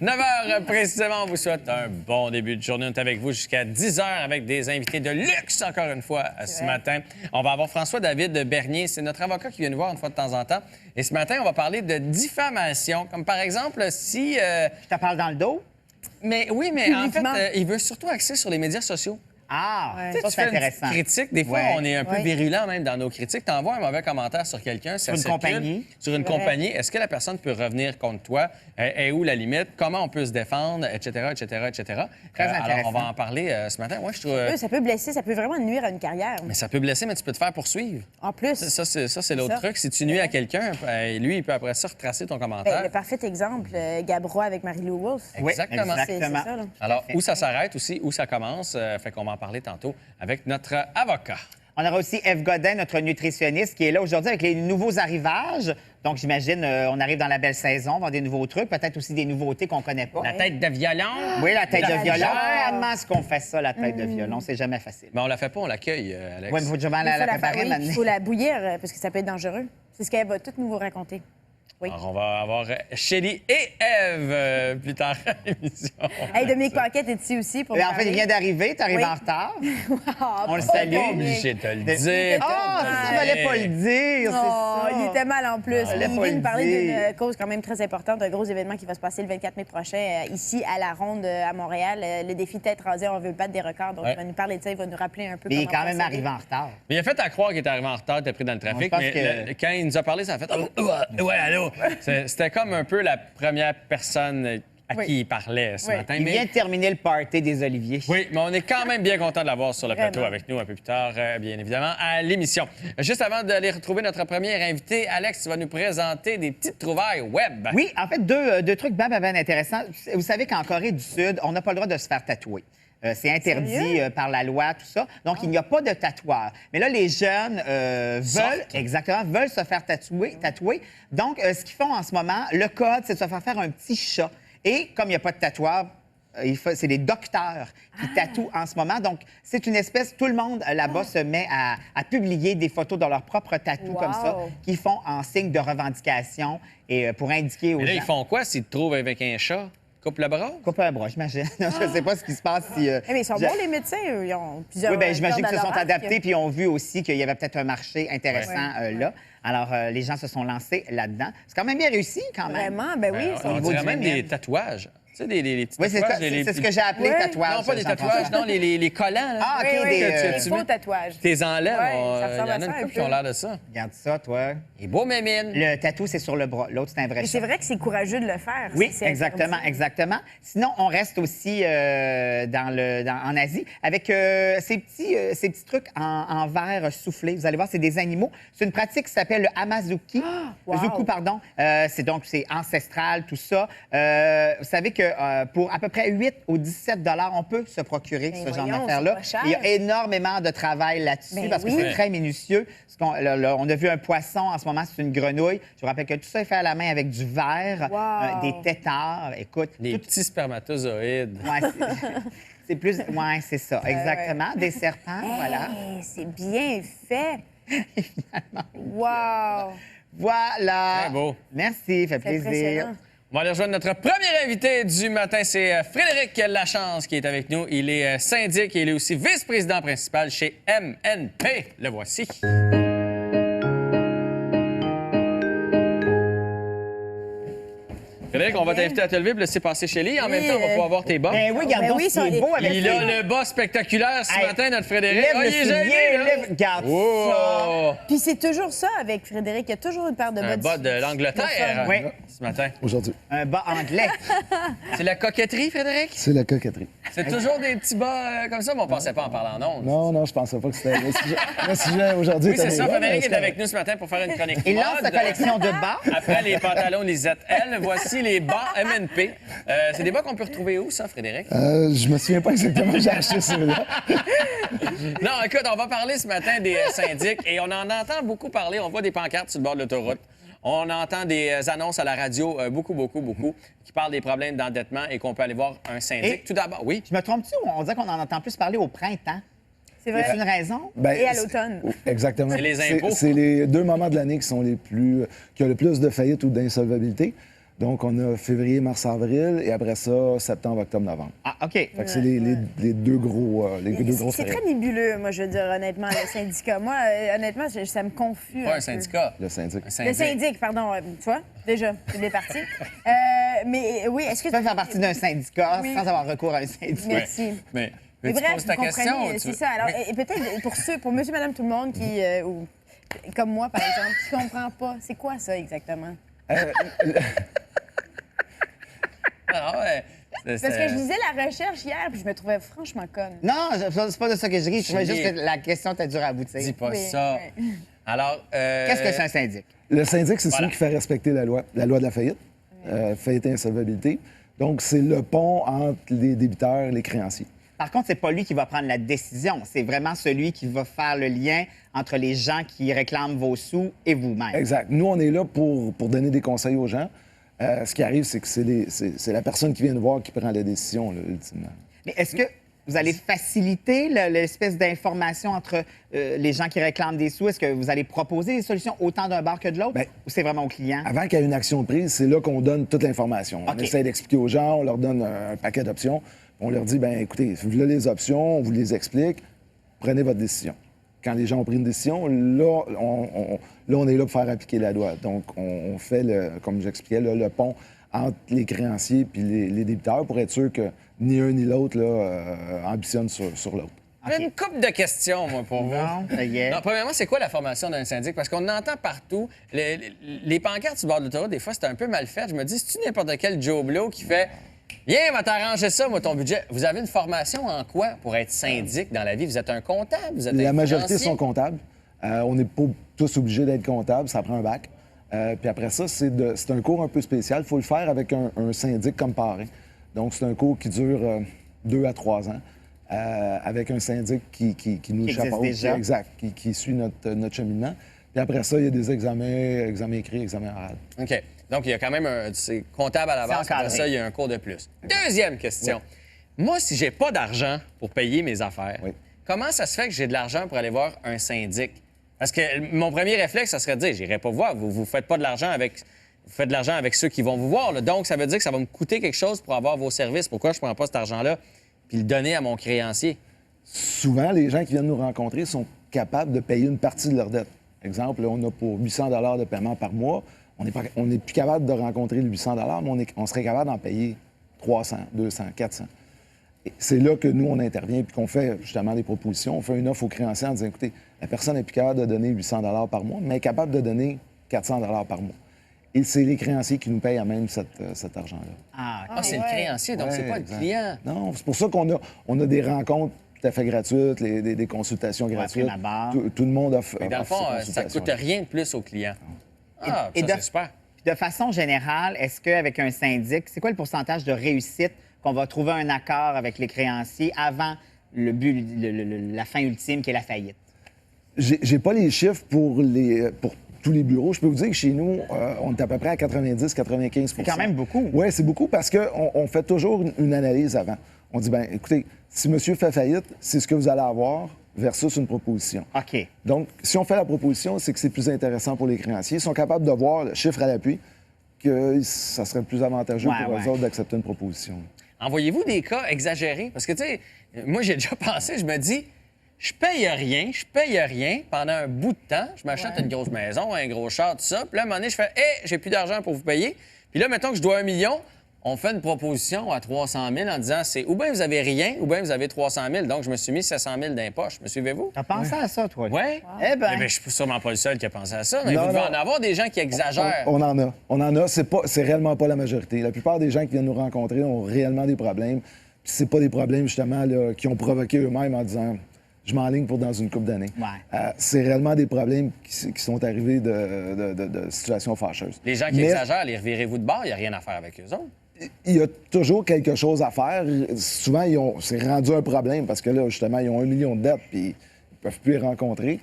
9 h précisément, on vous souhaite un bon début de journée. On est avec vous jusqu'à 10 h avec des invités de luxe, encore une fois, ce matin. On va avoir François-David Bernier. C'est notre avocat qui vient nous voir une fois de temps en temps. Et ce matin, on va parler de diffamation. Comme par exemple, si... Je te parle dans le dos? Mais oui, mais en fait, il veut surtout axer sur les médias sociaux. Ah, Tu sais, ça, tu c'est fais intéressant. une critique, des fois, Ouais. on est un peu virulent même dans nos critiques. Tu envoies un mauvais commentaire sur quelqu'un, Sur une compagnie. Sur une compagnie. Est-ce que la personne peut revenir contre toi? Est où la limite? Comment on peut se défendre? Etc., etc., etc. Très Alors, intéressant. on va en parler ce matin. Moi, je trouve... Ça peut blesser, ça peut vraiment nuire à une carrière. Mais ça peut blesser, mais tu peux te faire poursuivre. En plus. Ça, c'est l'autre ça. truc. Si tu nuis à quelqu'un, lui, il peut après ça retracer ton commentaire. Le parfait exemple, Gabrois avec Marie-Lou Wolfe. Oui, Exactement. C'est exactement. ça, là. Alors, où ça s'arrête aussi, où ça commence, fait qu'on va en parler tantôt avec notre avocat. On aura aussi Ève Godin, notre nutritionniste, qui est là aujourd'hui avec les nouveaux arrivages. Donc, j'imagine, on arrive dans la belle saison, on va avoir des nouveaux trucs, peut-être aussi des nouveautés qu'on connaît pas. La tête de violon. Oui, la tête de violon. violon. Comment est-ce qu'on fait ça, la tête de violon? C'est jamais facile. Mais on la fait pas, on l'accueille, Alex. Oui, mais il faut jamais Il faut la faire- préparer oui, maintenant. il faut la bouillir parce que ça peut être dangereux. C'est ce qu'elle va tout nous vous raconter. Oui. Alors, on va avoir Shelly et Ève plus tard à l'émission. Hey, Dominique Paquette est ici aussi pour Mais nous en fait, il parler. vient d'arriver, tu arrives Oui. en retard. Ah, On le pas salue. Pas Dominique. obligé de te le De- dire. Ah, ça, fallait pas le dire, c'est Oh, ça. il était mal en plus. fallait Il pas vient le nous parler dire. d'une cause quand même très importante, un gros événement qui va se passer le 24 mai prochain ici à la Ronde à Montréal. Le défi tête rasée, on veut battre des records. Donc, Ouais. il va nous parler de ça, il va nous rappeler un peu Mais il est comment quand même procéder. arrivé en retard. Mais il a fait à croire qu'il était arrivé en retard, il était pris dans le trafic. je pense Mais que- quand il nous a parlé, ça a fait ouais, allô. C'était comme un peu la première personne à Oui. qui il parlait ce Oui. matin. Il Mais- vient de terminer le party des Oliviers. Oui, mais on est quand même bien content de l'avoir sur le plateau Vraiment. avec nous un peu plus tard, bien évidemment, à l'émission. Juste avant d'aller retrouver notre premier invité, Alex, tu vas nous présenter des petites trouvailles web. Oui, en fait, deux trucs bien intéressants. Vous savez qu'en Corée du Sud, on n'a pas le droit de se faire tatouer. C'est interdit Sérieux? par la loi, tout ça. Donc, il n'y a pas de tatoueur. Mais là, les jeunes veulent se faire tatouer. Donc, ce qu'ils font en ce moment, le code, c'est de se faire un petit chat. Et comme il n'y a pas de tatoueur, c'est les docteurs qui tatouent en ce moment. Donc, c'est une espèce... Tout le monde là-bas se met à publier des photos de leur propre tatou Wow. comme ça, qu'ils font en signe de revendication et pour indiquer aux Mais là, gens... ils font quoi s'ils te trouvent avec un chat? Coupe le bras? Coupe un bras, j'imagine. Je ne sais pas ce qui se passe si... Eh, mais ils sont bons, les médecins, eux. Ils ont plusieurs. Oui, bien, j'imagine cordes qu'ils se à sont leur arc. adaptés puis ils ont vu aussi qu'il y avait peut-être un marché intéressant là. Alors, les gens se sont lancés là-dedans. C'est quand même bien réussi, quand même. Vraiment, ben oui. ils sont On niveau dirait du même vénine. des tatouages. Tu sais, des petits Oui, c'est tatouages. ce que j'ai appelé Ouais. tatouage. Non, pas des Jean-François. tatouages, non, les collants. Là. Ah, OK, Oui, oui, des... des tu faux veux- tatouages. Tes enlèves, Ouais, il ça y ressemble en à a ça une un couple qui peu. ont l'air de ça. Regarde ça, toi. Et beau, mémine. Le tatou, c'est sur le bras. L'autre, c'est un vrai Et chat. c'est vrai que c'est courageux de le faire. Oui, C'est exactement, interdit. exactement. Sinon, on reste aussi en Asie avec ces petits trucs en verre soufflé. Vous allez voir, c'est des animaux. C'est une pratique qui s'appelle le hamazuki. wow. Zuku, pardon. C'est ancestral, tout ça. Vous savez que pour à peu près 8 ou 17 $, on peut se procurer Ben ce genre voyons, d'affaires-là. c'est pas cher. Il y a énormément de travail là-dessus Ben parce que oui. c'est très minutieux. Là, on a vu un poisson, en ce moment, c'est une grenouille. Je vous rappelle que tout ça est fait à la main avec du verre, Wow. des têtards. Écoute, Des tout- petits spermatozoïdes. Ouais, c'est plus... Ouais, c'est ça, exactement. Des serpents, voilà. Hey, c'est bien fait. Wow. Voilà. Très beau. Merci, fait C'est plaisir. impressionnant. On va aller rejoindre notre premier invité du matin. C'est Frédéric Lachance qui est avec nous. Il est syndic et il est aussi vice-président principal chez MNP. Le voici. Frédéric, on va t'inviter à te lever pour laisser passer chez lui. En même temps, on va pouvoir voir tes bas. Ben oui, regarde Ben donc oui, ce qui ça- est beau avec Il a le bas spectaculaire ce Hey, matin, notre Frédéric. Lève Ah, le il est gêné, soulier, là. lève... Regarde ça. Wow! Puis c'est toujours ça avec Frédéric. Il y a toujours une paire de Un bas de l'Angleterre Oui. ce matin. Aujourd'hui. Un bas anglais. C'est la coquetterie, Frédéric? C'est la coquetterie. C'est toujours des petits bas comme ça, mais on pensait pas en parler en ondes. Non, je pensais pas que c'était le sujet aujourd'hui. Oui, c'est était ça. là, mais Frédéric est c'est avec nous ce matin pour faire une chronique Il lance sa mode. collection de bas. Après les pantalons Lisette L, voici les bas MNP. C'est des bas qu'on peut retrouver où, ça, Frédéric? Je me souviens pas exactement, j'ai acheté celui-là. Non, écoute, on va parler ce matin des syndics et on en entend beaucoup parler. On voit des pancartes sur le bord de l'autoroute. On entend des annonces à la radio, beaucoup, qui parlent des problèmes d'endettement et qu'on peut aller voir un syndic. Et- Tout d'abord, oui. Je me trompe-tu ou on dirait qu'on en entend plus parler au printemps? C'est Y a vrai. une raison? Ben, Et à l'automne. Exactement. C'est les impôts. C'est les 2 moments de l'année qui ont le plus de faillites ou d'insolvabilité. Donc, on a février, mars, avril, et après ça, septembre, octobre, novembre. Ah, OK. Fait que c'est les deux gros C'est très nébuleux, moi, je veux dire, honnêtement, le syndicat. Moi, honnêtement, ça me confuse. Pas un peu. syndicat. Le syndic. Le syndic, pardon. Tu vois, déjà, c'est bien parti. Mais oui, est-ce que Tu peux faire partie d'un syndicat Oui. sans avoir recours à un syndicat. Merci. Mais Mais tu bref, poses ta vous question. comprenez, tu c'est veux- ça. Alors, Oui. et peut-être pour monsieur, madame, tout le monde qui, ou, comme moi, par exemple, qui ne comprend pas, c'est quoi ça exactement? Ah, ouais. Parce que je lisais la recherche hier, puis je me trouvais franchement conne. Non, c'est pas de ça que je ris. Je trouvais Je juste ris. que la question t'a dur à aboutir. Dis pas Oui, ça. oui. Alors, Qu'est-ce que c'est un syndic? Le syndic, c'est Voilà. celui qui fait respecter la loi de la faillite, faillite et insolvabilité. Donc, c'est le pont entre les débiteurs et les créanciers. Par contre, c'est pas lui qui va prendre la décision. C'est vraiment celui qui va faire le lien entre les gens qui réclament vos sous et vous-même. Exact. Nous, on est là pour donner des conseils aux gens. Ce qui arrive, c'est que c'est la personne qui vient nous voir qui prend la décision, là, ultimement. Mais est-ce que vous allez faciliter l'espèce d'information entre les gens qui réclament des sous? Est-ce que vous allez proposer des solutions autant d'un bar que de l'autre? Bien, ou c'est vraiment au client? Avant qu'il y ait une action de prise, c'est là qu'on donne toute l'information. On OK. essaie d'expliquer aux gens, on leur donne un paquet d'options. On leur dit, ben écoutez, voilà les options, on vous les explique, prenez votre décision. Quand les gens ont pris une décision, là, on est là pour faire appliquer la loi. Donc, on fait, comme j'expliquais, le pont entre les créanciers et les débiteurs pour être sûr que ni un ni l'autre ambitionne sur l'autre. j'ai une couple de questions, moi, pour vous. Non, ça y est. Non, premièrement, c'est quoi la formation d'un syndic? Parce qu'on entend partout. Les pancartes sur le bord de l'autoroute, des fois, c'est un peu mal fait. Je me dis, c'est-tu n'importe quel Joe Blow qui fait viens, va t'arranger ça, moi, ton budget. Vous avez une formation en quoi pour être syndic dans la vie? Vous êtes un comptable? Vous êtes La un majorité financier? sont comptables. On n'est pas tous obligés d'être comptables, ça prend un bac. Puis après ça, c'est un cours un peu spécial. Il faut le faire avec un syndic comme parrain. Donc, c'est un cours qui dure 2 à 3 ans, avec un syndic qui nous Qui existe chapeaute. déjà. Exact, qui suit notre cheminement. Puis après ça, il y a des examens écrits, examens oraux. OK. Donc, il y a quand même c'est comptable à la base. encadré. Après ça, il y a un cours de plus. Deuxième question. Moi, si j'ai pas d'argent pour payer mes affaires, Oui. comment ça se fait que j'ai de l'argent pour aller voir un syndic? Parce que mon premier réflexe, ça serait de dire, j'irai pas vous voir. Vous faites pas de l'argent avec... Vous faites de l'argent avec ceux qui vont vous voir. Là. Donc, ça veut dire que ça va me coûter quelque chose pour avoir vos services. Pourquoi je prends pas cet argent-là puis le donner à mon créancier? Souvent, les gens qui viennent nous rencontrer sont capables de payer une partie de leur dette. Exemple, là, on a pour 800 de paiement par mois. On n'est plus capable de rencontrer le 800 mais on serait capable d'en payer 300, 200, 400. Et c'est là que nous, on intervient puis qu'on fait justement des propositions. On fait une offre aux créanciers en disant, écoutez, la personne n'est plus capable de donner 800 par mois, mais est capable de donner 400 par mois. Et c'est les créanciers qui nous payent à même cet argent-là. Ah, Ah, c'est le ouais. créancier, donc c'est Ouais, pas le exact. client. Non, c'est pour ça qu'on a des rencontres tout à fait gratuites, des consultations gratuites. prime abord. Tout le monde offre. Mais dans le offre fond, ces ça coûte consultations-là. rien de plus au client. Ah, Et ça, de- c'est super. Puis de façon générale, est-ce qu'avec un syndic, c'est quoi le pourcentage de réussite qu'on va trouver un accord avec les créanciers avant le but, la fin ultime qui est la faillite? J'ai pas les chiffres pour tous les bureaux. Je peux vous dire que chez nous, on est à peu près à 90-95 C'est quand même beaucoup. Oui, c'est beaucoup parce qu'on fait toujours une analyse avant. On dit, ben écoutez, si monsieur fait faillite, c'est ce que vous allez avoir versus une proposition. OK. Donc, si on fait la proposition, c'est que c'est plus intéressant pour les créanciers. Ils sont capables de voir, le chiffre à l'appui, que ça serait plus avantageux Ouais, pour ouais. eux autres d'accepter une proposition. Envoyez-vous des cas exagérés? Parce que, tu sais, moi, j'ai déjà pensé, je me dis, je paye rien pendant un bout de temps. Je m'achète une grosse maison, un gros char, tout ça. Puis là, à un moment donné, je fais, hé, j'ai plus d'argent pour vous payer. Puis là, mettons que je dois 1 million. On fait une proposition à 300 000 en disant, c'est ou bien vous avez rien, ou bien vous avez 300 000. Donc, je me suis mis 700 000 d'impoche. Me suivez-vous? T'as pensé à ça, toi? Oui. Eh ben. Je suis sûrement pas le seul qui a pensé à ça, mais Non, vous devez non. en avoir des gens qui exagèrent. On en a. On en a. C'est réellement pas la majorité. La plupart des gens qui viennent nous rencontrer ont réellement des problèmes. Puis c'est pas des problèmes, justement, là, qui ont provoqué eux-mêmes en disant je m'enligne pour dans une couple d'années. Ouais. C'est réellement des problèmes qui sont arrivés de situations fâcheuses. Les gens qui Mais exagèrent, les revirez-vous de bord, il n'y a rien à faire avec eux autres. il y a toujours quelque chose à faire. Souvent, c'est rendu un problème parce que là, justement, ils ont 1 million de dettes puis ils peuvent plus les rencontrer.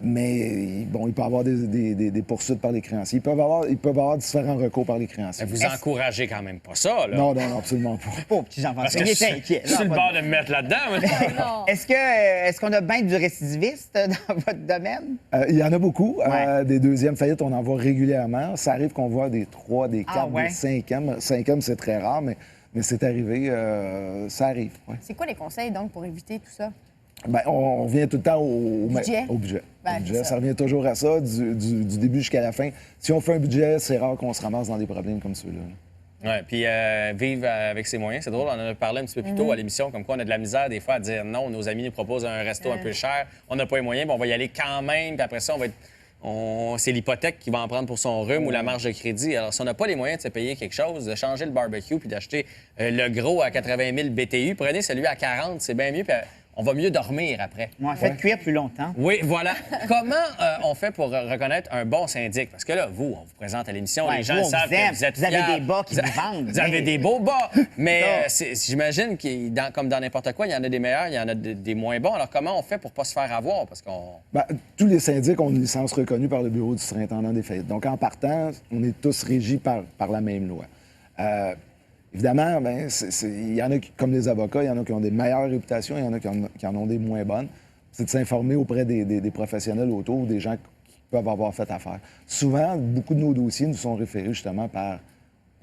Mais bon, il peut y avoir des poursuites par les créanciers. Ils peuvent avoir différents recours par les créanciers. Vous encouragez quand même pas ça, là. Non, absolument pas. Pauvre petit Jean-François, il je est inquiet. je suis le bord de me mettre là-dedans. moi. Est-ce qu'on a bien du récidiviste dans votre domaine? Il y en a beaucoup. Ouais. Des deuxièmes faillites, on en voit régulièrement. Ça arrive qu'on voit des 3, des 4, ouais? des 5e. 5e, c'est très rare, mais c'est arrivé. Ça arrive. Ouais. C'est quoi les conseils, donc, pour éviter tout ça? Ben, on revient tout le temps au Budget. Au budget. Ben, Au budget. c'est Ça ça. revient toujours à ça, du début jusqu'à la fin. Si on fait un budget, c'est rare qu'on se ramasse dans des problèmes comme ceux-là. Oui, puis vivre avec ses moyens, c'est drôle, on en a parlé un petit peu plus tôt à l'émission, comme quoi on a de la misère des fois à dire non, nos amis nous proposent un resto un peu cher, on n'a pas les moyens, puis on va y aller quand même, puis après ça, c'est l'hypothèque qui va en prendre pour son rhume ou la marge de crédit. Alors, si on n'a pas les moyens de se payer quelque chose, de changer le barbecue puis d'acheter le gros à 80 000 BTU, prenez celui à 40, c'est bien mieux, puis on va mieux dormir après. Moi, faites cuire plus longtemps. Oui, voilà. Comment on fait pour reconnaître un bon syndic? Parce que là, on vous présente à l'émission, Ouais, les gens vous, on savent vous aime. que vous êtes Vous avez fiables. des bas qui vous vendent. Vous avez Mais- des beaux bas. Mais Ça. j'imagine que, comme dans n'importe quoi, il y en a des meilleurs, il y en a des moins bons. Alors, comment on fait pour pas se faire avoir? Parce qu'on... Ben, tous les syndics ont une licence reconnue par le Bureau du surintendant des faillites. Donc, en partant, on est tous régis par la même loi. Évidemment, ben, il y en a qui, comme les avocats, il y en a qui ont des meilleures réputations, il y en a qui en ont des moins bonnes. C'est de s'informer auprès des professionnels autour, des gens qui peuvent avoir fait affaire. Souvent, beaucoup de nos dossiers nous sont référés justement par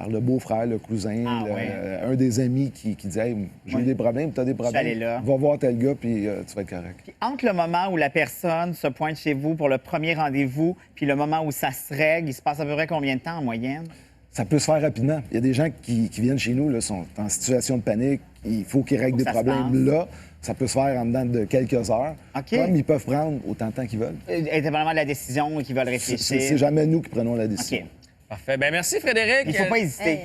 le beau-frère, le cousin, Ah, ouais. un des amis qui dit hey, j'ai eu des problèmes, tu as des problèmes. allé là. Va voir tel gars, puis tu vas être correct. Puis entre le moment où la personne se pointe chez vous pour le premier rendez-vous, puis le moment où ça se règle, il se passe à peu près combien de temps en moyenne? Ça peut se faire rapidement. Il y a des gens qui viennent chez nous, là, sont en situation de panique. Il faut qu'ils règlent Faut des que ça se problèmes là. Ça peut se faire en dedans de quelques heures. OK. Comme ils peuvent prendre autant de temps qu'ils veulent. Indépendamment de la décision qu'ils veulent réfléchir. C'est jamais nous qui prenons la décision. OK. Parfait. Ben merci, Frédéric. Il ne faut pas hésiter.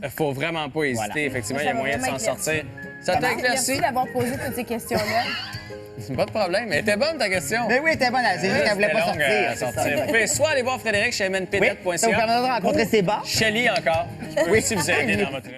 Ouais. Faut vraiment pas hésiter. Voilà. Effectivement, il y a Ça va moyen de s'en vraiment sortir. Ça t'a éclairci? Merci d'avoir posé toutes ces questions-là. Pas de problème. Elle était bonne, ta question. Mais oui, t'es bonne. C'est juste qu'elle voulait pas C'était longue à sortir. c'est ça. Vous pouvez soit aller voir Frédéric chez Oui, mnpnet.ca. ça vous permettra de rencontrer ses bas. Shelly encore. Qui peut aussi vous aider dans votre...